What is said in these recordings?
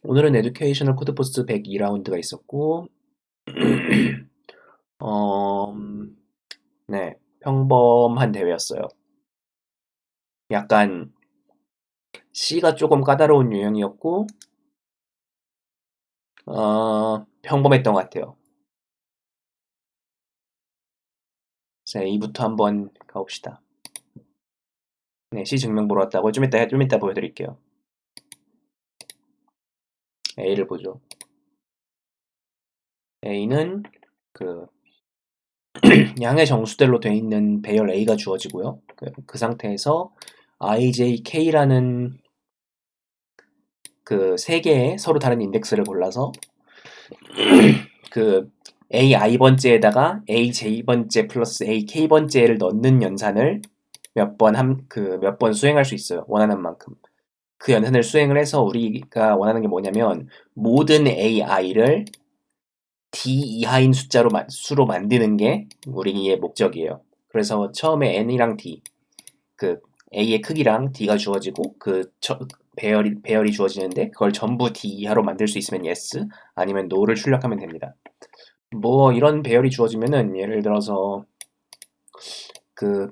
오늘은 에듀케이셔널 코드포스 102라운드가 있었고, 어, 네, 평범한 대회였어요. 약간 C가 조금 까다로운 유형이었고, 평범했던 것 같아요. 자, A부터 한번 가봅시다. 네, C 증명 보러 왔다고 좀 이따 보여드릴게요. A를 보죠. A는 그 양의 정수대로 되어 있는 배열 A가 주어지고요. 그 상태에서 IJK라는 그 세 개의 서로 다른 인덱스를 골라서 그 AI번째에다가 AJ번째 플러스 AK번째를 넣는 연산을 몇 번 수행할 수 있어요. 원하는 만큼. 그 연산을 수행을 해서 우리가 원하는 게 뭐냐면 모든 AI를 D 이하인 수로 만드는 게 우리의 목적이에요. 그래서 처음에 N이랑 D, 그 A의 크기랑 D가 주어지고 배열이 주어지는데 그걸 전부 D 이하로 만들 수 있으면 yes, 아니면 no를 출력하면 됩니다. 뭐 이런 배열이 주어지면은 예를 들어서 그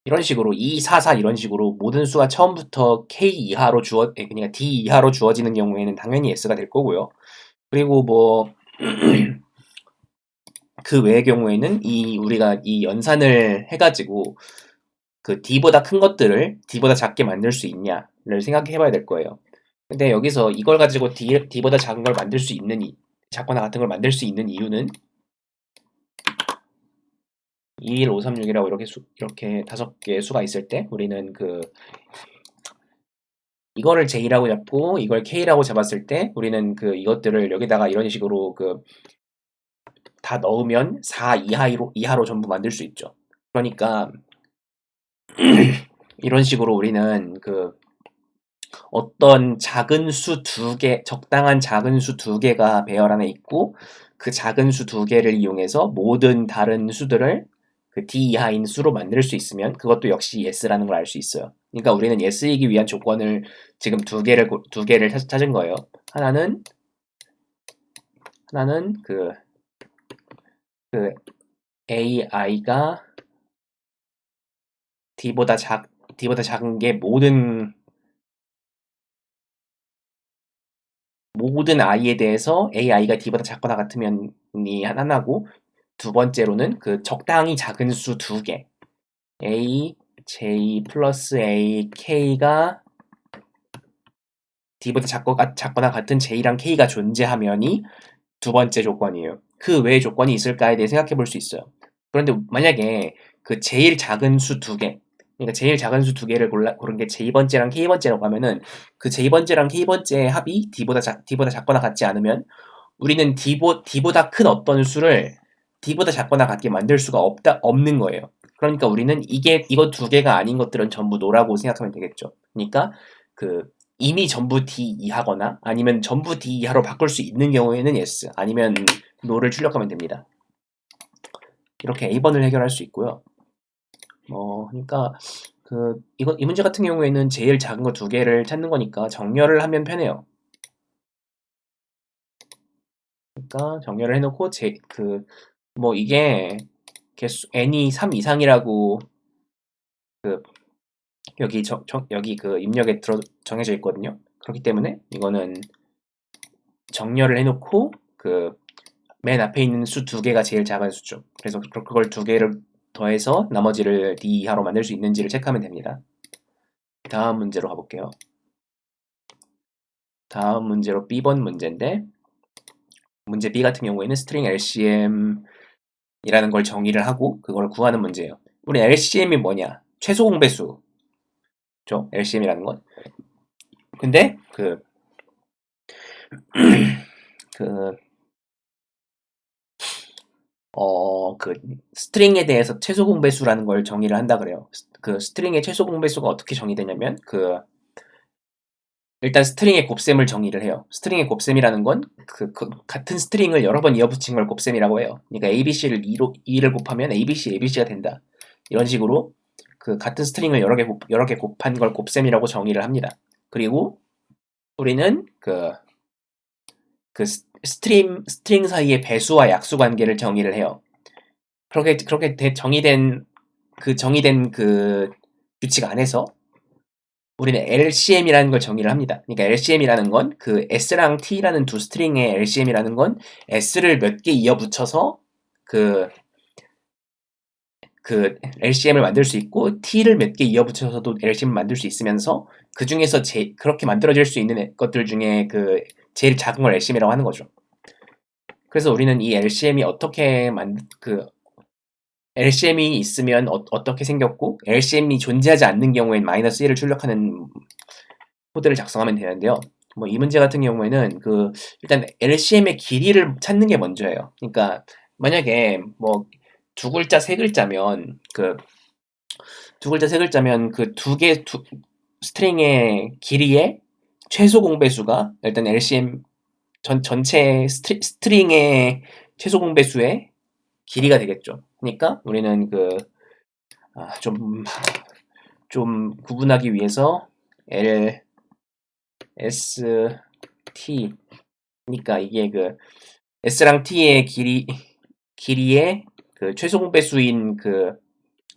이런 식으로 2, 4, 4 이런 식으로 모든 수가 처음부터 K 이하로 그러니까 D 이하로 주어지는 경우에는 당연히 S가 될 거고요. 그리고 뭐 그 외의 경우에는 우리가 이 연산을 해가지고 그 D보다 큰 것들을 D보다 작게 만들 수 있냐를 생각해 봐야 될 거예요. 근데 여기서 이걸 가지고 D보다 작은 걸 만들 수 있는 작거나 같은 걸 만들 수 있는 이유는 21536이라고 이렇게 5개의 수가 있을 때 우리는 이거를 J라고 잡고 이걸 K라고 잡았을 때 우리는 이것들을 여기다가 이런 식으로 다 넣으면 4 이하로 전부 만들 수 있죠. 그러니까 이런 식으로 우리는 어떤 작은 수 두 개, 적당한 작은 수 두 개가 배열 안에 있고 그 작은 수 두 개를 이용해서 모든 다른 수들을 D 이하인 수로 만들 수 있으면 그것도 역시 yes라는 걸 알 수 있어요. 그러니까 우리는 yes이기 위한 조건을 지금 두 개를 찾은 거예요. 하나는 그 AI가 D보다 작은 게 모든 I에 대해서 AI가 D보다 작거나 같으면이 하나고, 두 번째로는 적당히 작은 수 두 개, A, J 플러스 A, K가 D보다 작거나 같은 J랑 K가 존재하면이 두 번째 조건이에요. 그 외의 조건이 있을까에 대해 생각해 볼 수 있어요. 그런데 만약에 제일 작은 수 두 개, 그러니까 제일 작은 수 두 개를 고른 게 J번째랑 K번째라고 하면은 그 J번째랑 K번째의 합이 D보다 작거나 같지 않으면 우리는 D보다 큰 어떤 수를 D보다 작거나 같게 만들 수가 없는 거예요. 그러니까 우리는 이거 두 개가 아닌 것들은 전부 노라고 생각하면 되겠죠. 그러니까 이미 전부 D 이하거나 아니면 전부 D 이하로 바꿀 수 있는 경우에는 yes, 아니면 no를 출력하면 됩니다. 이렇게 A번을 해결할 수 있고요. 그러니까 이 문제 같은 경우에는 제일 작은 거 두 개를 찾는 거니까 정렬을 하면 편해요. 그러니까 정렬을 해놓고 이게 개수 n이 3 이상이라고 여기 입력에 정해져 있거든요. 그렇기 때문에 이거는 정렬을 해놓고 맨 앞에 있는 수 두 개가 제일 작은 수죠. 그래서 그걸 두 개를 더해서 나머지를 D 이하로 만들 수 있는지를 체크하면 됩니다. 다음 문제로 가볼게요. 다음 문제로 B번 문제인데, 문제 B 같은 경우에는 스트링 LCM이라는 걸 정의를 하고 그걸 구하는 문제예요. 우리 LCM이 뭐냐? 최소 공배수죠. LCM이라는 건. 근데 그 스트링에 대해서 최소 공배수라는 걸 정의를 한다 그래요. 스트링의 최소 공배수가 어떻게 정의되냐면, 일단 스트링의 곱셈을 정의를 해요. 스트링의 곱셈이라는 건 같은 스트링을 여러 번 이어붙인 걸 곱셈이라고 해요. 그러니까 ABC를 2를 곱하면 ABC가 된다. 이런 식으로 같은 스트링을 여러 개 곱한 걸 곱셈이라고 정의를 합니다. 그리고 우리는 그 스트링 사이의 배수와 약수 관계를 정의를 해요. 그렇게 정의된 그 규칙 안에서 우리는 LCM이라는 걸 정의를 합니다. 그러니까 LCM이라는 건 그 S랑 T라는 두 스트링의 LCM이라는 건 S를 몇 개 이어 붙여서 그 LCM을 만들 수 있고 T를 몇 개 이어 붙여서도 LCM을 만들 수 있으면서 그 중에서 그렇게 만들어질 수 있는 것들 중에 그 제일 작은 걸 LCM이라고 하는 거죠. 그래서 우리는 이 LCM이 LCM이 있으면 어떻게 생겼고 LCM이 존재하지 않는 경우엔 마이너스 1을 출력하는 코드를 작성하면 되는데요. 뭐 이 문제 같은 경우에는 일단 LCM의 길이를 찾는 게 먼저예요. 그러니까 만약에 뭐 두 글자 세 글자면 그 스트링의 길이의 최소 공배수가 일단 LCM 전체 스트링의 최소 공배수의 길이가 되겠죠. 그러니까 우리는 좀 구분하기 위해서 S, T 그러니까 이게 S랑 T의 길이의 최소 공배수인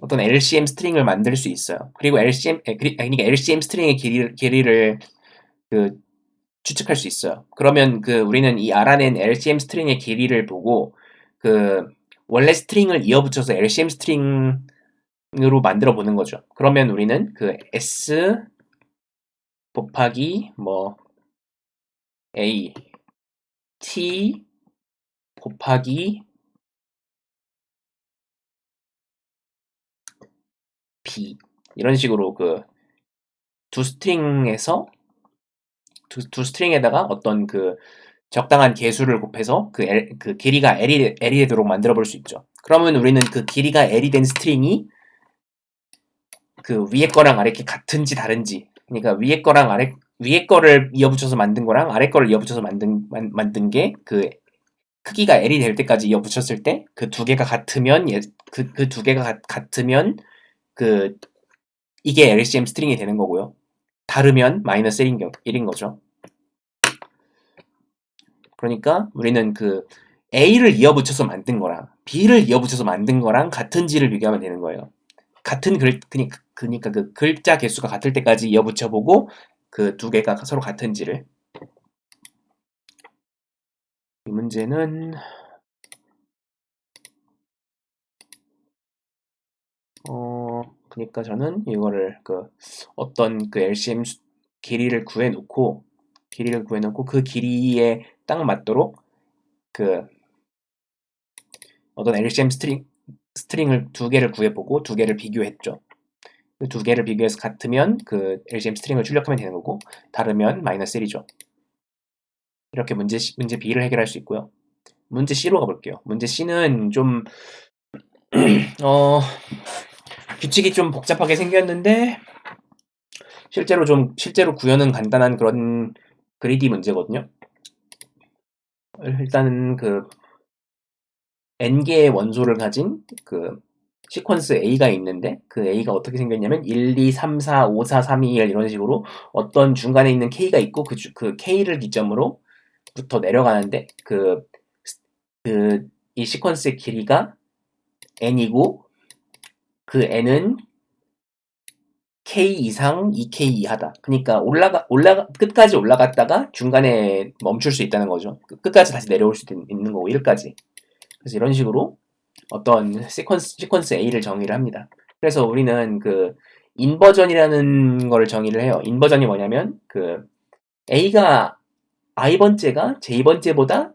어떤 LCM 스트링을 만들 수 있어요. 그리고 그러니까 LCM 스트링의 길이를 추측할 수 있어요. 그러면 우리는 이 알아낸 LCM 스트링의 길이를 보고 원래 스트링을 이어붙여서 LCM 스트링으로 만들어 보는 거죠. 그러면 우리는 S 곱하기 A, T 곱하기 B 이런 식으로 두 스트링에서 두 스트링에다가 어떤 적당한 개수를 곱해서 길이가 L이 되도록 만들어 볼 수 있죠. 그러면 우리는 길이가 L이 된 스트링이 위에 거랑 아래 게 같은지 다른지, 그러니까 위에 거를 이어붙여서 만든 거랑 아래 거를 이어붙여서 만든 게 크기가 L이 될 때까지 이어붙였을 때 그 두 개가 같으면 이게 LCM 스트링이 되는 거고요. 다르면 마이너스 1인 거죠. 그러니까 우리는 A를 이어붙여서 만든 거랑 B를 이어붙여서 만든 거랑 같은지를 비교하면 되는 거예요. 그러니까 글자 개수가 같을 때까지 이어붙여보고 그 두 개가 서로 같은지를. 이 문제는 그러니까 저는 이거를 어떤 LCM 길이를 구해놓고 그 길이에 딱 맞도록 어떤 LCM 스트링을 두 개를 구해보고 두 개를 비교했죠. 그 두 개를 비교해서 같으면 LCM 스트링을 출력하면 되는 거고 다르면 마이너스 1이죠. 이렇게 문제 B를 해결할 수 있고요. 문제 C로 가볼게요. 문제 C는 좀 규칙이 좀 복잡하게 생겼는데 실제로 구현은 간단한 그런 그리디 문제거든요. 일단은 n개의 원소를 가진 시퀀스 A가 있는데 A가 어떻게 생겼냐면 1, 2, 3, 4, 5, 4, 3, 2, 1 이런 식으로 어떤 중간에 있는 K가 있고 그 K를 기점으로 부터 내려가는데 이 시퀀스의 길이가 n이고 그 n은 k 이상 2k 이하다. 그러니까 끝까지 올라갔다가 중간에 멈출 수 있다는 거죠. 끝까지 다시 내려올 수 있는 거고 1까지. 그래서 이런 식으로 어떤 시퀀스 A를 정의를 합니다. 그래서 우리는 인버전이라는 걸 정의를 해요. 인버전이 뭐냐면 A가 i번째가 j번째보다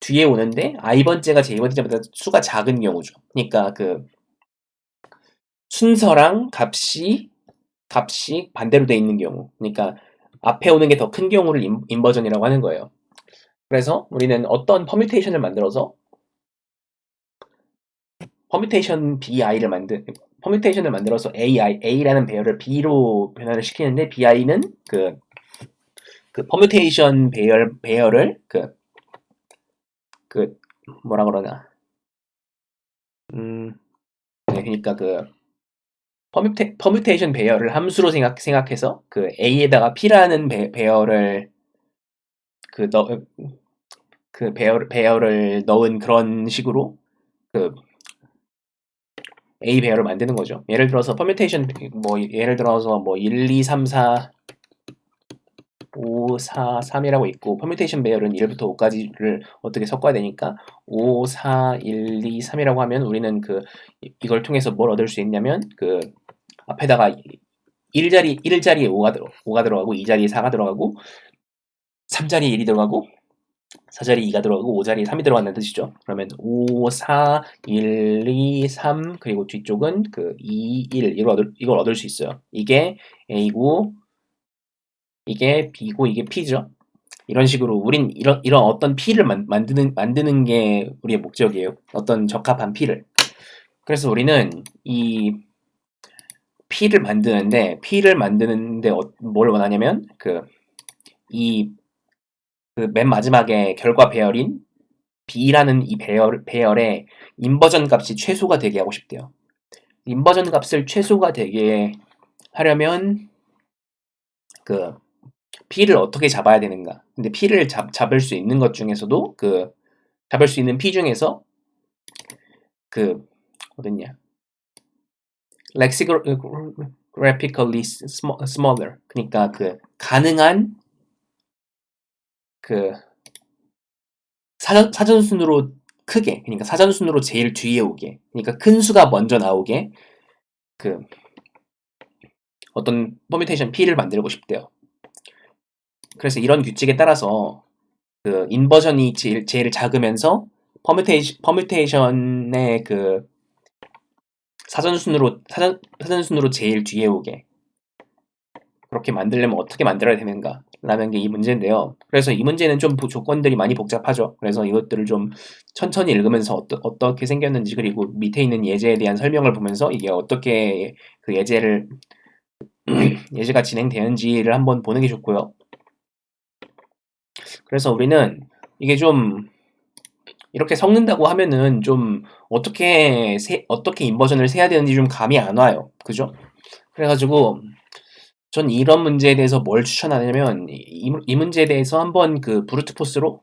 뒤에 오는데 i번째가 j번째보다 수가 작은 경우죠. 그러니까 순서랑 값이 반대로 돼 있는 경우, 그러니까 앞에 오는 게 더 큰 경우를 인버전이라고 하는 거예요. 그래서 우리는 어떤 퍼뮤테이션을 만들어서 퍼뮤테이션을 만들어서 A라는 배열을 B로 변화를 시키는데 BI는 퍼뮤테이션 배열을 뭐라 그러나 네, 그러니까 퍼뮤테이션 배열을 함수로 생각해서 A에다가 P라는 배열을 배열을 넣은 그런 식으로 그 A 배열을 만드는 거죠. 예를 들어서 퍼뮤테이션 예를 들어서 1, 2, 3, 4, 5, 4, 3이라고 있고 퍼뮤테이션 배열은 1부터 5까지를 어떻게 섞어야 되니까 5, 4, 1, 2, 3이라고 하면 우리는 이걸 통해서 뭘 얻을 수 있냐면 앞에다가 1자리에 5가 들어가고 2자리에 4가 들어가고 3자리에 1이 들어가고 4자리에 2가 들어가고 5자리에 3이 들어간다는 뜻이죠. 그러면 5, 4, 1, 2, 3 그리고 뒤쪽은 2, 1 이걸 얻을 수 있어요. 이게 A고 이게 B고 이게 P죠. 이런 식으로 우린 이런 어떤 P를 만드는 게 우리의 목적이에요. 어떤 적합한 P를. 그래서 우리는 이 P를 만드는데 뭘 원하냐면 맨 마지막에 결과 배열인 B라는 이 배열의 인버전 값이 최소가 되게 하고 싶대요. 인버전 값을 최소가 되게 하려면 P를 어떻게 잡아야 되는가? 근데 P를 잡을 수 있는 것 중에서도 잡을 수 있는 P 중에서 어딨냐? Lexicographically smaller. 그러니까 가능한 사전순으로 크게, 그러니까 사전순으로 제일 뒤에 오게, 그러니까 큰 수가 먼저 나오게 어떤 퍼뮤테이션 P를 만들고 싶대요. 그래서 이런 규칙에 따라서 인버전이 제일 작으면서 퍼뮤테이션의 사전순으로 제일 뒤에 오게 그렇게 만들려면 어떻게 만들어야 되는가 라는 게 이 문제인데요. 그래서 이 문제는 좀 조건들이 많이 복잡하죠. 그래서 이것들을 좀 천천히 읽으면서 어떻게 생겼는지 그리고 밑에 있는 예제에 대한 설명을 보면서 이게 어떻게 예제가 진행되는지를 한번 보는 게 좋고요. 그래서 우리는 이게 좀 이렇게 섞는다고 하면은 좀 어떻게 인버전을 세야 되는지 좀 감이 안 와요. 그죠? 그래가지고 전 이런 문제에 대해서 뭘 추천하냐면 이 문제에 대해서 한번 브루트 포스로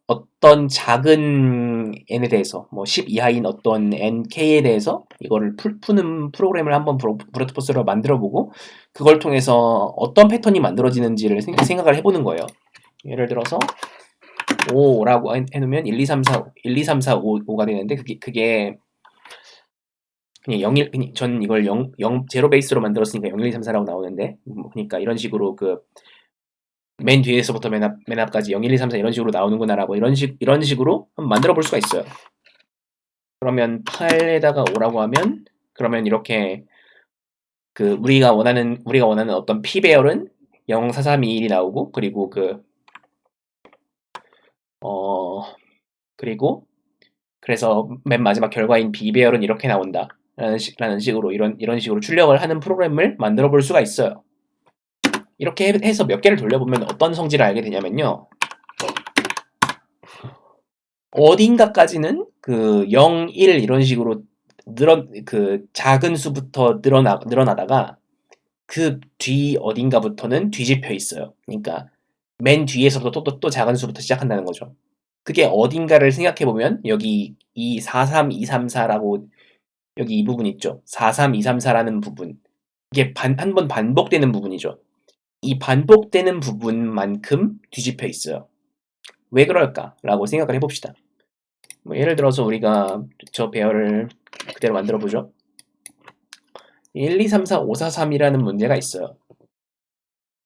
어떤 작은 n에 대해서 10 이하인 어떤 nk에 대해서 이거를 푸는 프로그램을 한번 브루트 포스로 만들어 보고 그걸 통해서 어떤 패턴이 만들어지는지를 생각을 해보는 거예요. 예를 들어서 5라고 해놓으면 1, 2, 3, 4, 1, 2, 3, 4, 5가 되는데 그게 그냥 0, 1, 전 이걸 0 베이스로 만들었으니까 0, 1, 2, 3, 4라고 나오는데 그러니까 이런 식으로 맨 뒤에서부터 맨 앞까지 0, 1, 2, 3, 4 이런 식으로 나오는구나라고 이런 식으로 한번 만들어 볼 수가 있어요. 그러면 8에다가 5라고 하면 그러면 이렇게 우리가 원하는 어떤 P 배열은 0, 4, 3, 2, 1이 나오고 그리고 그래서 맨 마지막 결과인 B 배열은 이렇게 나온다. 라는 식으로 이런 식으로 출력을 하는 프로그램을 만들어 볼 수가 있어요. 이렇게 해서 몇 개를 돌려보면 어떤 성질을 알게 되냐면요. 어딘가까지는 0, 1 이런 식으로 작은 수부터 늘어나다가 그 뒤 어딘가부터는 뒤집혀 있어요. 그러니까 맨 뒤에서부터 또 작은 수부터 시작한다는 거죠. 그게 어딘가를 생각해보면 여기 이 43234라고 여기 이 부분 있죠. 43234라는 부분. 이게 한 번 반복되는 부분이죠. 이 반복되는 부분만큼 뒤집혀 있어요. 왜 그럴까라고 생각을 해봅시다. 예를 들어서 우리가 저 배열을 그대로 만들어 보죠. 1, 2, 3, 4, 5, 4, 3이라는 문제가 있어요.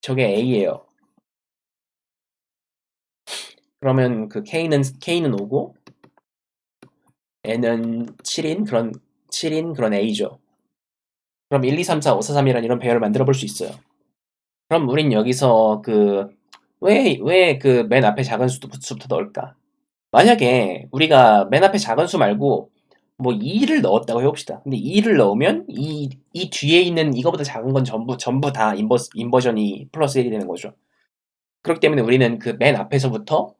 저게 A예요. 그러면 K는 5고 N은 7인 그런 A죠. 그럼 1, 2, 3, 4, 5, 4, 3이라는 이런 배열을 만들어 볼 수 있어요. 그럼 우린 여기서 왜 맨 앞에 작은 수부터 넣을까? 만약에 우리가 맨 앞에 작은 수 말고 2를 넣었다고 해봅시다. 근데 2를 넣으면 이 뒤에 있는 이거보다 작은 건 전부 다 인버전이 플러스 1이 되는 거죠. 그렇기 때문에 우리는 맨 앞에서부터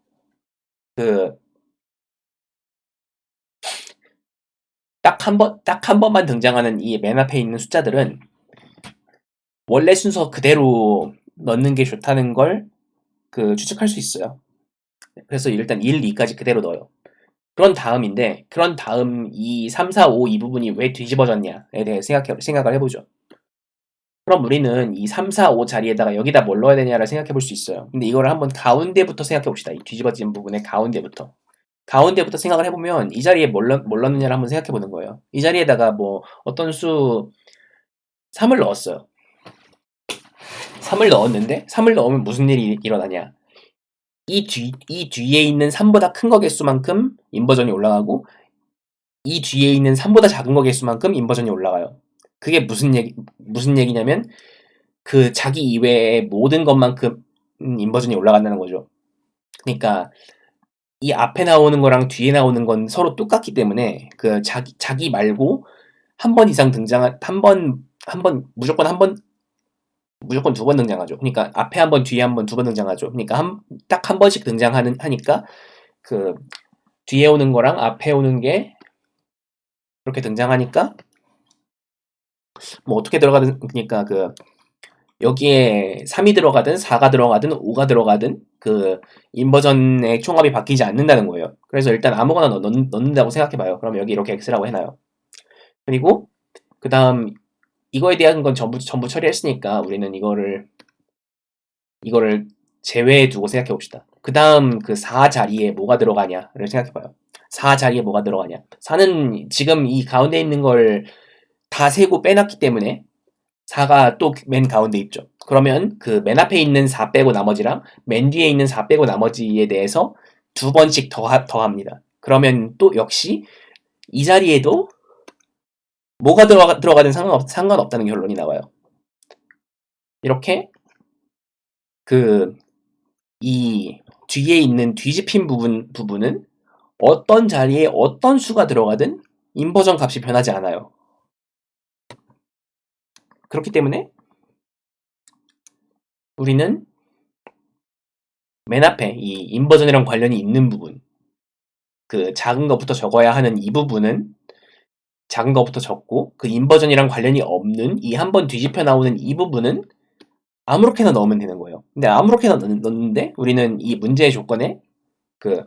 딱 한 번만 등장하는 이 맨 앞에 있는 숫자들은 원래 순서 그대로 넣는 게 좋다는 걸 그 추측할 수 있어요. 그래서 일단 1, 2까지 그대로 넣어요. 그런 다음 이 3, 4, 5 이 부분이 왜 뒤집어졌냐에 대해 생각을 해보죠. 그럼 우리는 이 3, 4, 5 자리에다가 여기다 뭘 넣어야 되냐를 생각해 볼 수 있어요. 근데 이거를 한번 가운데부터 생각해 봅시다. 이 뒤집어진 부분의 가운데부터. 가운데부터 생각을 해보면 이 자리에 뭘 넣느냐를 한번 생각해 보는 거예요. 이 자리에다가 뭐 어떤 수 3을 넣었어요. 3을 넣었는데 3을 넣으면 무슨 일이 일어나냐. 이 뒤에 있는 3보다 큰 거 개수만큼 인버전이 올라가고 이 뒤에 있는 3보다 작은 거 개수만큼 인버전이 올라가요. 그게 무슨 얘기냐면 그 자기 이외의 모든 것만큼 인버전이 올라간다는 거죠. 그러니까 이 앞에 나오는 거랑 뒤에 나오는 건 서로 똑같기 때문에 그 자기 말고 한 번 이상 등장한 무조건 두 번 등장하죠. 그러니까 앞에 한 번, 뒤에 한 번, 두 번 등장하죠. 그러니까 딱 한 번씩 하니까 그 뒤에 오는 거랑 앞에 오는 게 그렇게 등장하니까 뭐 어떻게 들어가든 그러니까 그 여기에 3이 들어가든 4가 들어가든 5가 들어가든 그 인버전의 총합이 바뀌지 않는다는 거예요. 그래서 일단 아무거나 넣는다고 생각해봐요. 그럼 여기 이렇게 X라고 해놔요. 그리고 그 다음 이거에 대한 건 전부 처리했으니까 우리는 이거를 제외해 두고 생각해 봅시다. 그 다음 그 4 자리에 뭐가 들어가냐를 생각해 봐요. 4 자리에 뭐가 들어가냐. 4는 지금 이 가운데 있는 걸 다 세고 빼놨기 때문에 4가 또 맨 가운데 있죠. 그러면 그 맨 앞에 있는 4 빼고 나머지랑 맨 뒤에 있는 4 빼고 나머지에 대해서 두 번씩 더합니다. 그러면 또 역시 이 자리에도 뭐가 들어가든 상관없다는 결론이 나와요. 이렇게 이 뒤에 있는 뒤집힌 부분은 어떤 자리에 어떤 수가 들어가든 인버전 값이 변하지 않아요. 그렇기 때문에 우리는 맨 앞에 이 인버전이랑 관련이 있는 부분, 그 작은 것부터 적어야 하는 이 부분은 작은 것부터 적고 그 인버전이랑 관련이 없는 이 한번 뒤집혀 나오는 이 부분은 아무렇게나 넣으면 되는 거예요. 근데 아무렇게나 넣는데 우리는 이 문제의 조건에 그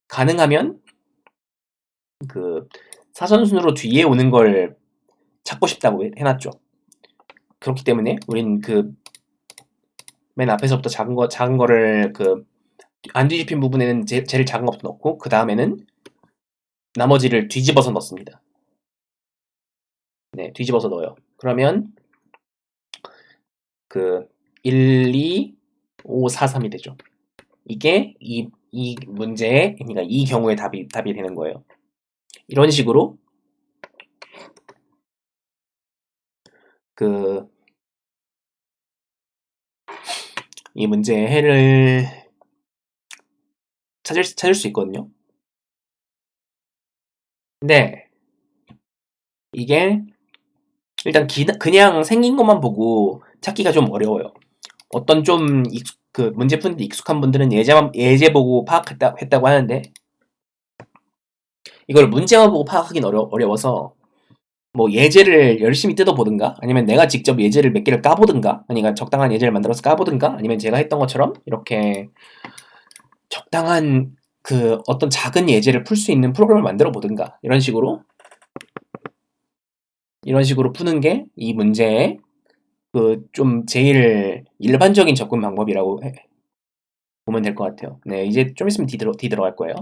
가능하면 그 사선순으로 뒤에 오는 걸 찾고 싶다고 해놨죠. 그렇기 때문에 우린 그 맨 앞에서부터 작은 거를 그 안 뒤집힌 부분에는 제일 작은 것부터 넣고 그 다음에는 나머지를 뒤집어서 넣습니다. 네, 뒤집어서 넣어요. 그러면 그 1, 2, 5, 4, 3이 되죠. 이게 이 문제의 그러니까 이 경우에 답이 되는 거예요. 이런 식으로 그 이 문제의 해를 찾을 수 있거든요. 근데 이게 일단 그냥 생긴 것만 보고 찾기가 좀 어려워요. 어떤 좀 그 문제 푸는데 익숙한 분들은 예제 보고 했다고 하는데 이걸 문제만 보고 파악하기는 어려워서 뭐 예제를 열심히 뜯어보든가 아니면 내가 직접 예제를 몇 개를 까보든가 아니면 적당한 예제를 만들어서 까보든가 아니면 제가 했던 것처럼 이렇게 적당한 그 어떤 작은 예제를 풀 수 있는 프로그램을 만들어 보든가 이런 식으로 푸는 게 이 문제의 그 좀 제일 일반적인 접근 방법이라고 보면 될 것 같아요. 네, 이제 좀 있으면 D 들어갈 거예요.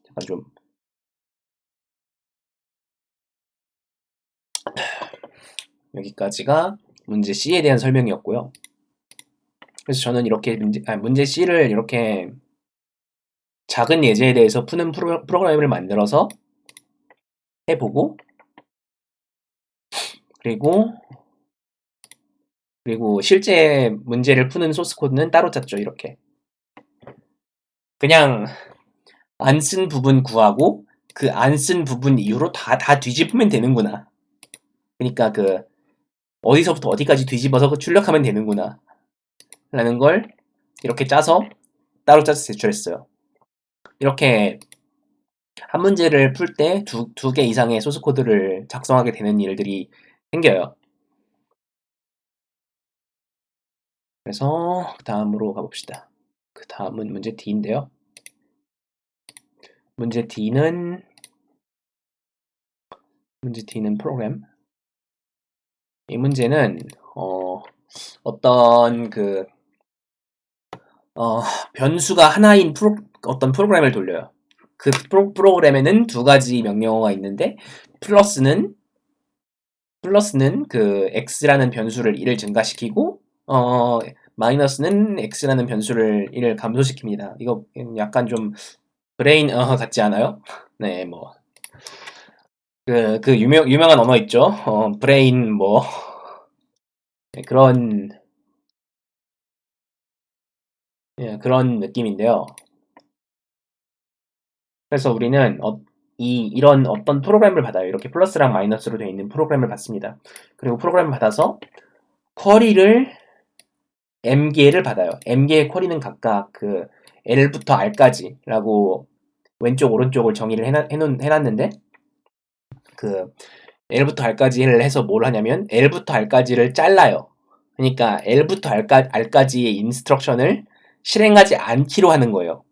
잠깐 좀 여기까지가 문제 C에 대한 설명이었고요. 그래서 저는 이렇게 문제 C를 이렇게 작은 예제에 대해서 푸는 프로그램을 만들어서 해보고 그리고 실제 문제를 푸는 소스 코드는 따로 짰죠. 이렇게 그냥 안 쓴 부분 구하고 그 안 쓴 부분 이후로 다 뒤집으면 되는구나. 그러니까 그 어디서부터 어디까지 뒤집어서 출력하면 되는구나 라는 걸 이렇게 짜서 따로 짜서 제출했어요. 이렇게 한 문제를 풀 때 두 개 이상의 소스 코드를 작성하게 되는 일들이 생겨요. 그래서 다음으로 가봅시다. 그 다음은 문제 D인데요. 문제 D는 프로그램. 이 문제는 어떤 변수가 하나인 어떤 프로그램을 돌려요. 그 프로그램에는 두 가지 명령어가 있는데 플러스는 그 x라는 변수를 1을 증가시키고 마이너스는 x라는 변수를 1을 감소시킵니다. 이거 약간 좀 브레인 같지 않아요? 네, 뭐 그 유명한 언어 있죠? 브레인 뭐 네, 그런 느낌인데요. 그래서 우리는 이런 어떤 프로그램을 받아요. 이렇게 플러스랑 마이너스로 되어 있는 프로그램을 받습니다. 그리고 프로그램을 받아서 쿼리를 m개를 받아요. m개의 쿼리는 각각 그 L부터 R까지라고 왼쪽 오른쪽을 정의를 해놨는데 그 L부터 R까지를 해서 뭘 하냐면 L부터 R까지를 잘라요. 그러니까 L부터 R까지의 인스트럭션을 실행하지 않기로 하는 거예요.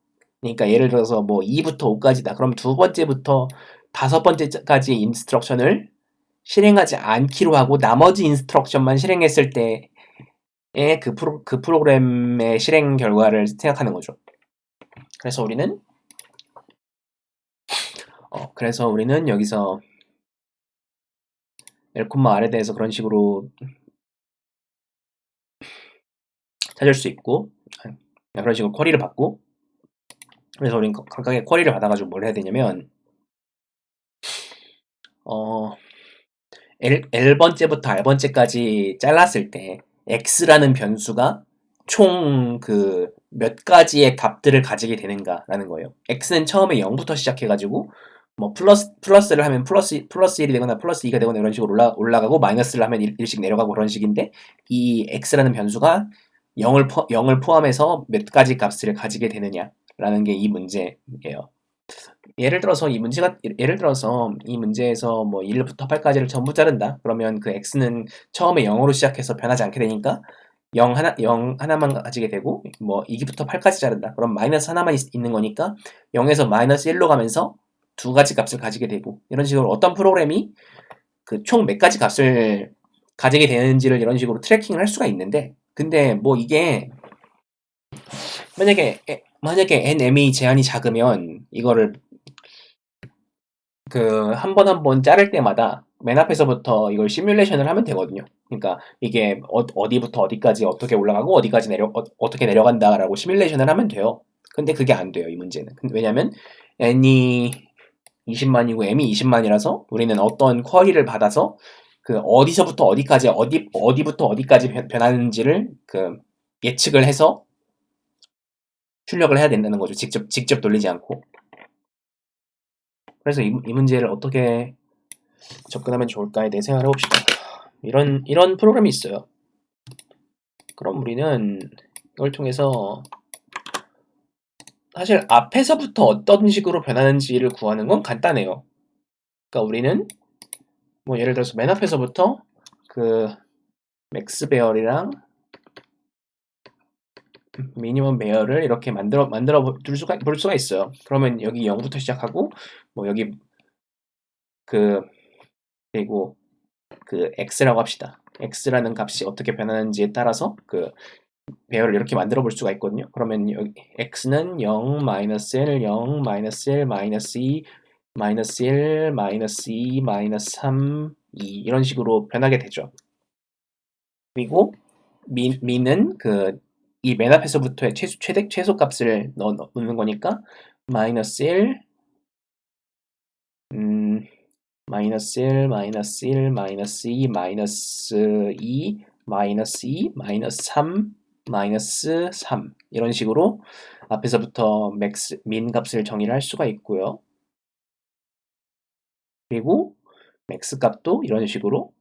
그러니까 예를 들어서 뭐 2부터 5까지다. 그럼 두 번째부터 다섯 번째까지의 인스트럭션을 실행하지 않기로 하고 나머지 인스트럭션만 실행했을 때의 그 프로그램의 실행 결과를 생각하는 거죠. 그래서 우리는 여기서 L, R에 대해서 그런 식으로 찾을 수 있고 그런 식으로 쿼리를 받고 그래서 우리는 각각의 쿼리를 받아가지고 뭘 해야 되냐면 L번째부터 R번째까지 잘랐을 때 X라는 변수가 총 몇 가지의 값들을 가지게 되는가라는 거예요. X는 처음에 0부터 시작해가지고 뭐 플러스를 하면 플러스 1이 되거나 플러스 2가 되거나 이런 식으로 올라가고 마이너스를 하면 1씩 내려가고 그런 식인데 이 X라는 변수가 0을 포함해서 몇 가지 값을 가지게 되느냐라는 게 이 문제예요. 예를 들어서 이 문제에서 뭐 1부터 8까지를 전부 자른다. 그러면 그 x는 처음에 0으로 시작해서 변하지 않게 되니까 0 하나만 가지게 되고 뭐 2부터 8까지 자른다. 그럼 마이너스 하나만 있는 거니까 0에서 마이너스 1로 가면서 두 가지 값을 가지게 되고 이런 식으로 어떤 프로그램이 그 총 몇 가지 값을 가지게 되는지를 이런 식으로 트래킹을 할 수가 있는데 근데 뭐 이게 만약에 nm이 제한이 작으면 이거를 한 번 한 번 자를 때마다 맨 앞에서부터 이걸 시뮬레이션을 하면 되거든요. 그러니까 이게 어디부터 어디까지 어떻게 올라가고 어디까지 어떻게 내려간다라고 시뮬레이션을 하면 돼요. 근데 그게 안 돼요, 이 문제는. 왜냐면 n이 20만이고 m이 20만이라서 우리는 어떤 쿼리를 받아서 그 어디서부터 어디까지 어디부터 어디까지 변하는지를 예측을 해서 출력을 해야 된다는 거죠. 직접 돌리지 않고. 그래서 이 문제를 어떻게 접근하면 좋을까에 대해 생각을 해봅시다. 이런 프로그램이 있어요. 그럼 우리는 이걸 통해서 사실 앞에서부터 어떤 식으로 변하는지를 구하는 건 간단해요. 그러니까 우리는 뭐 예를 들어서 맨 앞에서부터 그 맥스 배열이랑 미니멈 배열을 이렇게 만들어 볼 수가 있어요. 그러면 여기 0부터 시작하고 뭐 여기 그리고 x라고 합시다. x라는 값이 어떻게 변하는지에 따라서 배열을 이렇게 만들어 볼 수가 있거든요. 그러면 여기 x는 0, 마이너스 1, 0, 마이너스 1, 마이너스 2, 마이너스 1, 마이너스 2, 마이너스 3, 2 이런 식으로 변하게 되죠. 그리고 미는 이 맨 앞에서부터의 최소 값을 넣는 거니까 마이너스 1, 마이너스 1, 마이너스 1, 마이너스 2, 마이너스 2, 마이너스 2, 마이너스 3, 마이너스 3 이런 식으로 앞에서부터 민 값을 정의를 할 수가 있고요. 그리고 맥스 값도 이런 식으로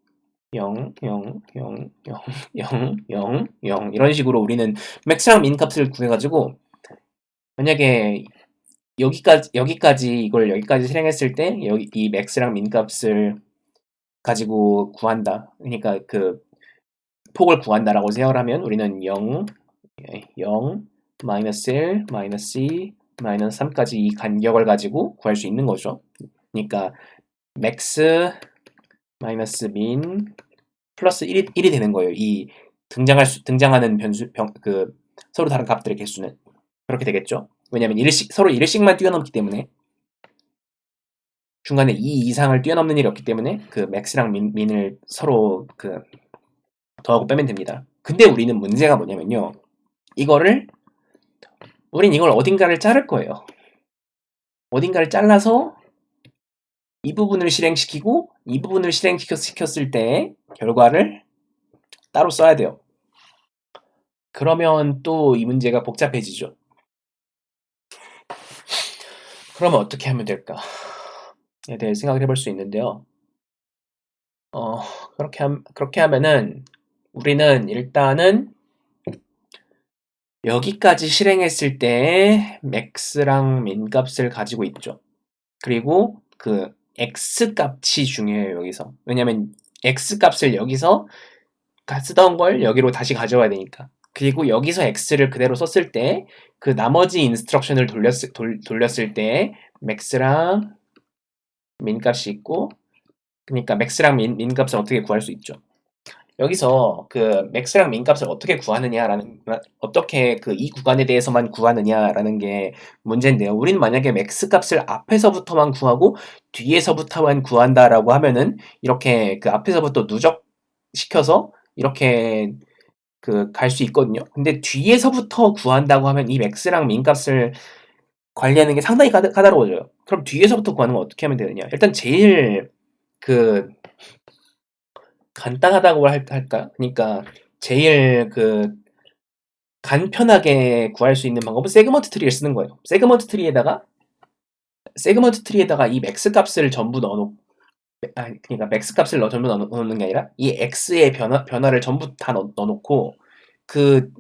0, 0, 0, 0, 0, 0, 0 이런 식으로 우리는 맥스랑 민 값을 구해가지고 만약에 여기까지 실행했을 때 이 맥스랑 민 값을 가지고 구한다. 그러니까 폭을 구한다라고 생각을 하면 우리는 0, 0, 마이너스 1, 마이너스 2, 마이너스 3까지 이 간격을 가지고 구할 수 있는 거죠. 그러니까 맥스 마이너스 민 플러스 1이 되는 거예요. 이 등장하는 그 서로 다른 값들의 개수는 그렇게 되겠죠. 왜냐하면 서로 1씩만 뛰어넘기 때문에 중간에 2 이상을 뛰어넘는 일이 없기 때문에 그 맥스랑 민을 서로 그 더하고 빼면 됩니다. 근데 우리는 문제가 뭐냐면요. 우린 이걸 어딘가를 자를 거예요. 어딘가를 잘라서 이 부분을 실행시키고 이 부분을 실행시켰을 때 결과를 따로 써야 돼요. 그러면 또 이 문제가 복잡해지죠. 그러면 어떻게 하면 될까에 대해 생각을 해볼 수 있는데요. 그렇게 하면은 우리는 일단은 여기까지 실행했을 때 맥스랑 민 값을 가지고 있죠. 그리고 그 x 값이 중요해요, 여기서. 왜냐면 x 값을 여기서 쓰던 걸 여기로 다시 가져와야 되니까. 그리고 여기서 x를 그대로 썼을 때 그 나머지 인스트럭션을 돌렸을 때 맥스랑 민 값이 있고, 그러니까 맥스랑 민 값을 어떻게 구할 수 있죠. 여기서 그 맥스랑 민 값을 어떻게 그 이 구간에 대해서만 구하느냐라는 게 문제인데요. 우리는 만약에 맥스 값을 앞에서부터만 구하고 뒤에서부터만 구한다라고 하면은 이렇게 그 앞에서부터 누적시켜서 이렇게 그 갈 수 있거든요. 근데 뒤에서부터 구한다고 하면 이 맥스랑 민 값을 관리하는 게 상당히 까다로워져요. 그럼 뒤에서부터 구하는 건 어떻게 하면 되느냐? 일단 제일 그 간단하다고 할까? 그러니까 제일 그 간편하게 구할 수 있는 방법은 세그먼트 트리를 쓰는 거예요. 세그먼트 트리에다가 이 맥스 값을 전부 그러니까 맥스 값을 전부 넣는 게 아니라 이 x의 변화를 전부 다 넣어놓고 그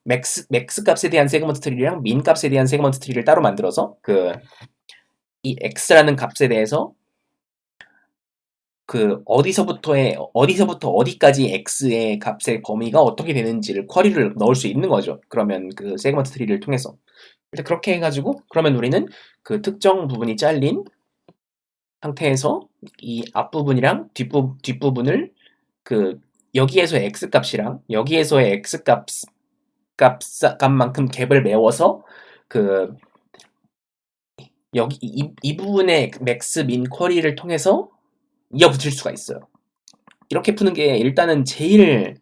맥스 값에 대한 세그먼트 트리랑 민 값에 대한 세그먼트 트리를 따로 만들어서 그 이 x라는 값에 대해서 그 어디서부터 어디까지 x의 값의 범위가 어떻게 되는지를 쿼리를 넣을 수 있는 거죠. 그러면 그 세그먼트 트리를 통해서. 근데 그렇게 해가지고 그러면 우리는 그 특정 부분이 잘린 상태에서 이 앞부분이랑 뒷부분을 그 여기에서의 x 값이랑 여기에서의 x 값만큼 갭을 메워서 그 여기 이 부분의 맥스 민 쿼리를 통해서 이어붙일 수가 있어요. 이렇게 푸는 게 일단은 제일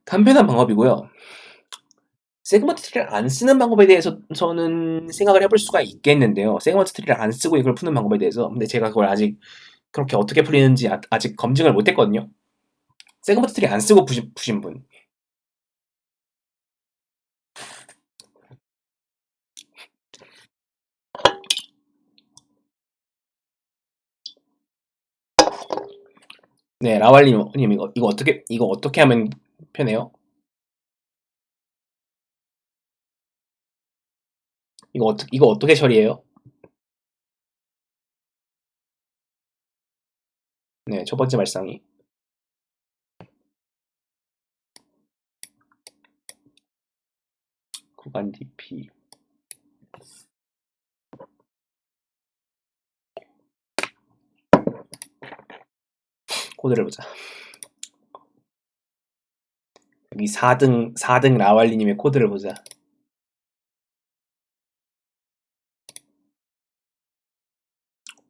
간편한 방법이고요. 세그먼트 트리를 안 쓰는 방법에 대해서는 생각을 해볼 수가 있겠는데요. 세그먼트 트리를 안 쓰고 이걸 푸는 방법에 대해서. 근데 제가 그걸 아직 그렇게 어떻게 풀리는지 아직 검증을 못 했거든요. 세그먼트 트리 안 쓰고 푸신 분. 네, 라왈님 이거 어떻게 하면 편해요? 이거 어떻게 처리해요? 네, 첫 번째 말상이. 구간 DP. 코드를 보자. 여기 4등 라왈리님의 코드를 보자.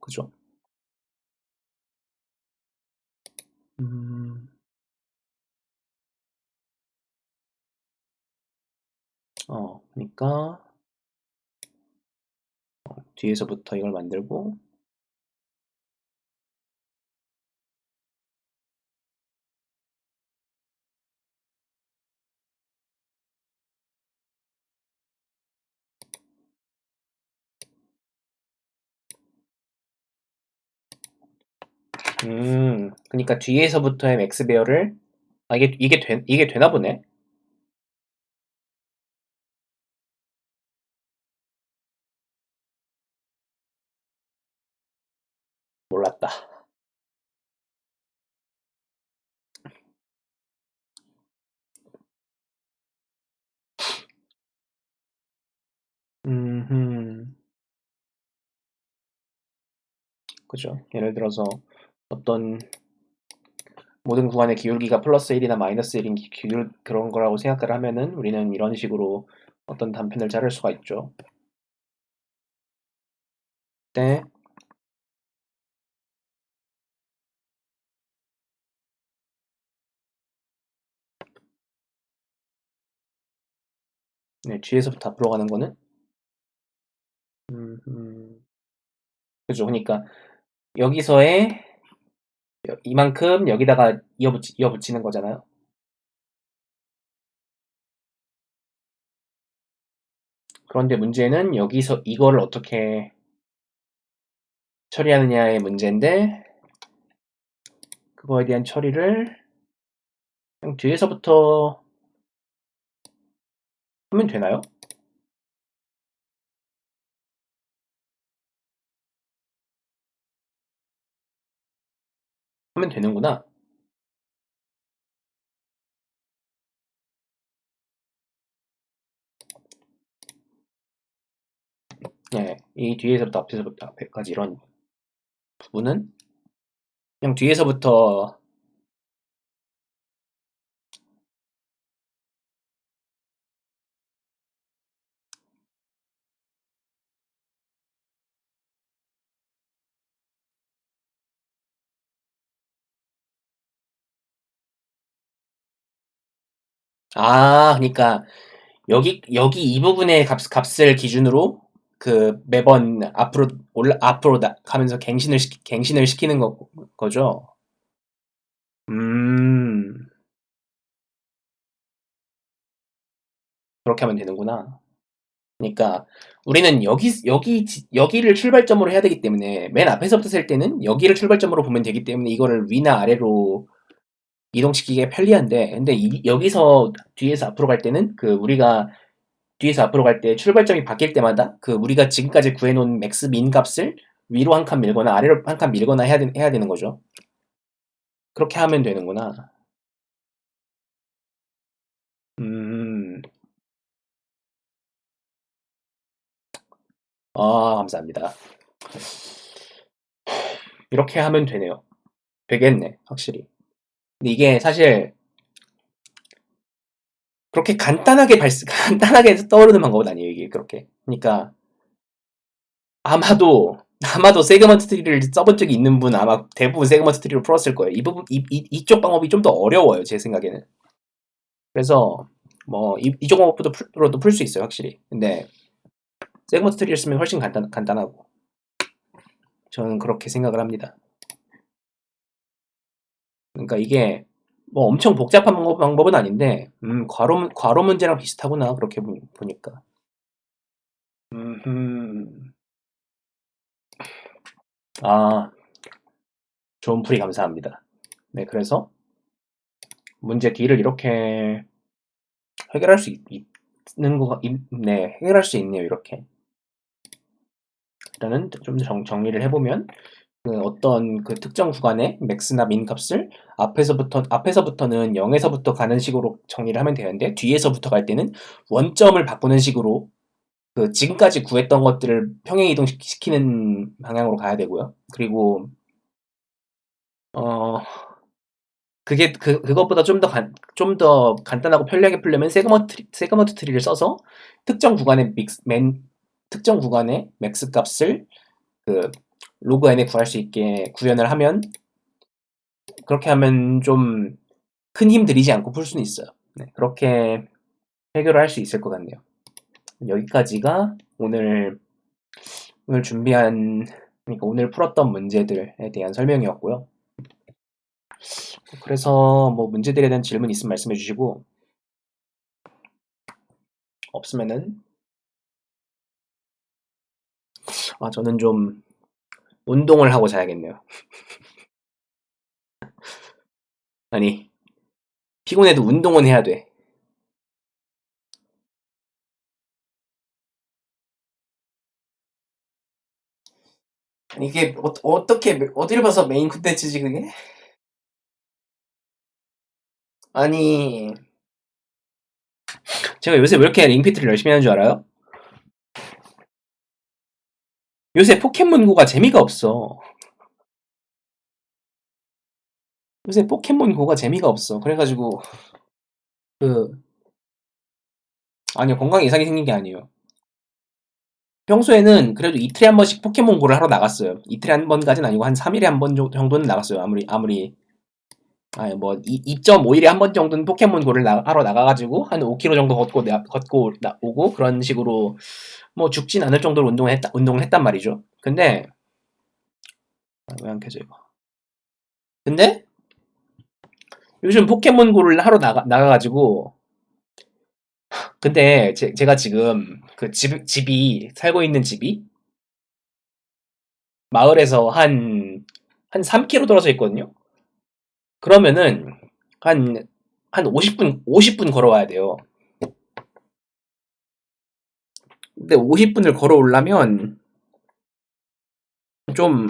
그죠? 음, 그러니까 뒤에서부터 이걸 만들고 그러니까 뒤에서부터의 맥스 베어를 이게 되나 보네. 몰랐다. 음, 그죠. 예를 들어서 어떤 모든 구간의 기울기가 플러스 1이나 마이너스 1인 그런 거라고 생각을 하면은 우리는 이런 식으로 어떤 단편을 자를 수가 있죠. 네, 네, 뒤에서부터 앞으로 가는 거는 음, 음, 그죠. 그러니까 여기서의 이만큼 여기다가 이어붙이는 거잖아요. 그런데 문제는 여기서 이거를 어떻게 처리하느냐의 문제인데 그거에 대한 처리를 그냥 뒤에서부터 하면 되나요? 하면 되는구나. 네, 이 뒤에서부터 앞에서부터 앞에까지 이런 부분은 그냥 뒤에서부터 그러니까 여기 이 부분의 값을 기준으로 그 매번 앞으로 가면서 갱신을 시키는 거죠. 음, 그렇게 하면 되는구나. 그러니까 우리는 여기를 출발점으로 해야 되기 때문에 맨 앞에서부터 셀 때는 여기를 출발점으로 보면 되기 때문에 이거를 위나 아래로 이동시키기가 편리한데 근데 여기서 뒤에서 앞으로 갈 때는 그 우리가 뒤에서 앞으로 갈 때 출발점이 바뀔 때마다 그 우리가 지금까지 구해놓은 맥스 민 값을 위로 한 칸 밀거나 아래로 한 칸 밀거나 해야 되는 거죠. 그렇게 하면 되는구나. 음, 감사합니다. 이렇게 하면 되네요. 되겠네, 확실히. 근데 이게 사실 그렇게 간단하게 떠오르는 방법은 아니에요, 이게 그렇게. 그러니까 아마도 세그먼트 트리를 써본 적이 있는 분 아마 대부분 세그먼트 트리로 풀었을 거예요. 이쪽 방법이 좀 더 어려워요, 제 생각에는. 그래서 뭐 이쪽 방법으로도 풀 수 있어요, 확실히. 근데 세그먼트 트리를 쓰면 훨씬 간단하고 저는 그렇게 생각을 합니다. 그러니까 이게 뭐 엄청 복잡한 방법은 아닌데 괄호 문제랑 비슷하구나 그렇게 보니까. 음, 아, 좋은 풀이 감사합니다. 네, 그래서 문제 D를 이렇게 해결할 수 있는 네, 해결할 수 있네요, 이렇게. 일단은 좀 정리를 해보면 그 어떤 그 특정 구간의 맥스나 민 값을 앞에서부터는 0에서부터 가는 식으로 정리를 하면 되는데 뒤에서부터 갈 때는 원점을 바꾸는 식으로 그 지금까지 구했던 것들을 평행 이동시키는 방향으로 가야 되고요. 그리고 어 그것보다 좀 더 간단하고 편리하게 풀려면 세그먼트 트리를 써서 특정 구간의 특정 구간의 맥스 값을 그 로그 n에 구할 수 있게 구현을 하면 그렇게 하면 좀 큰 힘 들이지 않고 풀 수는 있어요. 네, 그렇게 해결을 할 수 있을 것 같네요. 여기까지가 오늘 준비한 그러니까 오늘 풀었던 문제들에 대한 설명이었고요. 그래서 뭐 문제들에 대한 질문 있으면 말씀해 주시고 없으면은 저는 좀 운동을 하고 자야겠네요. 아니 피곤해도 운동은 해야 돼. 아니, 이게 어떻게 어디를 봐서 메인 콘텐츠지 그게? 아니 제가 요새 왜 이렇게 링피트를 열심히 하는 줄 알아요? 요새 포켓몬고가 재미가 없어. 요새 포켓몬고가 재미가 없어. 그래가지고 그 아니요, 건강에 이상이 생긴 게 아니에요. 평소에는 그래도 이틀에 한 번씩 포켓몬고를 하러 나갔어요. 이틀에 한 번까지는 아니고 한 3일에 한 번 정도는 나갔어요. 아무리 아니 뭐 2.5일에 한 번 정도는 포켓몬고를 하러 나가가지고 한 5km 정도 걷고 오고 그런 식으로 뭐 죽진 않을 정도로 운동을 했단 말이죠. 근데 왜 안 켜져 이거? 근데 요즘 포켓몬고를 하러 나가가지고 근데 제가 지금 그 집이 살고 있는 집이 마을에서 한 3km 떨어져 있거든요. 그러면은 한 한 50분 걸어와야 돼요. 근데 50분을 걸어오려면 좀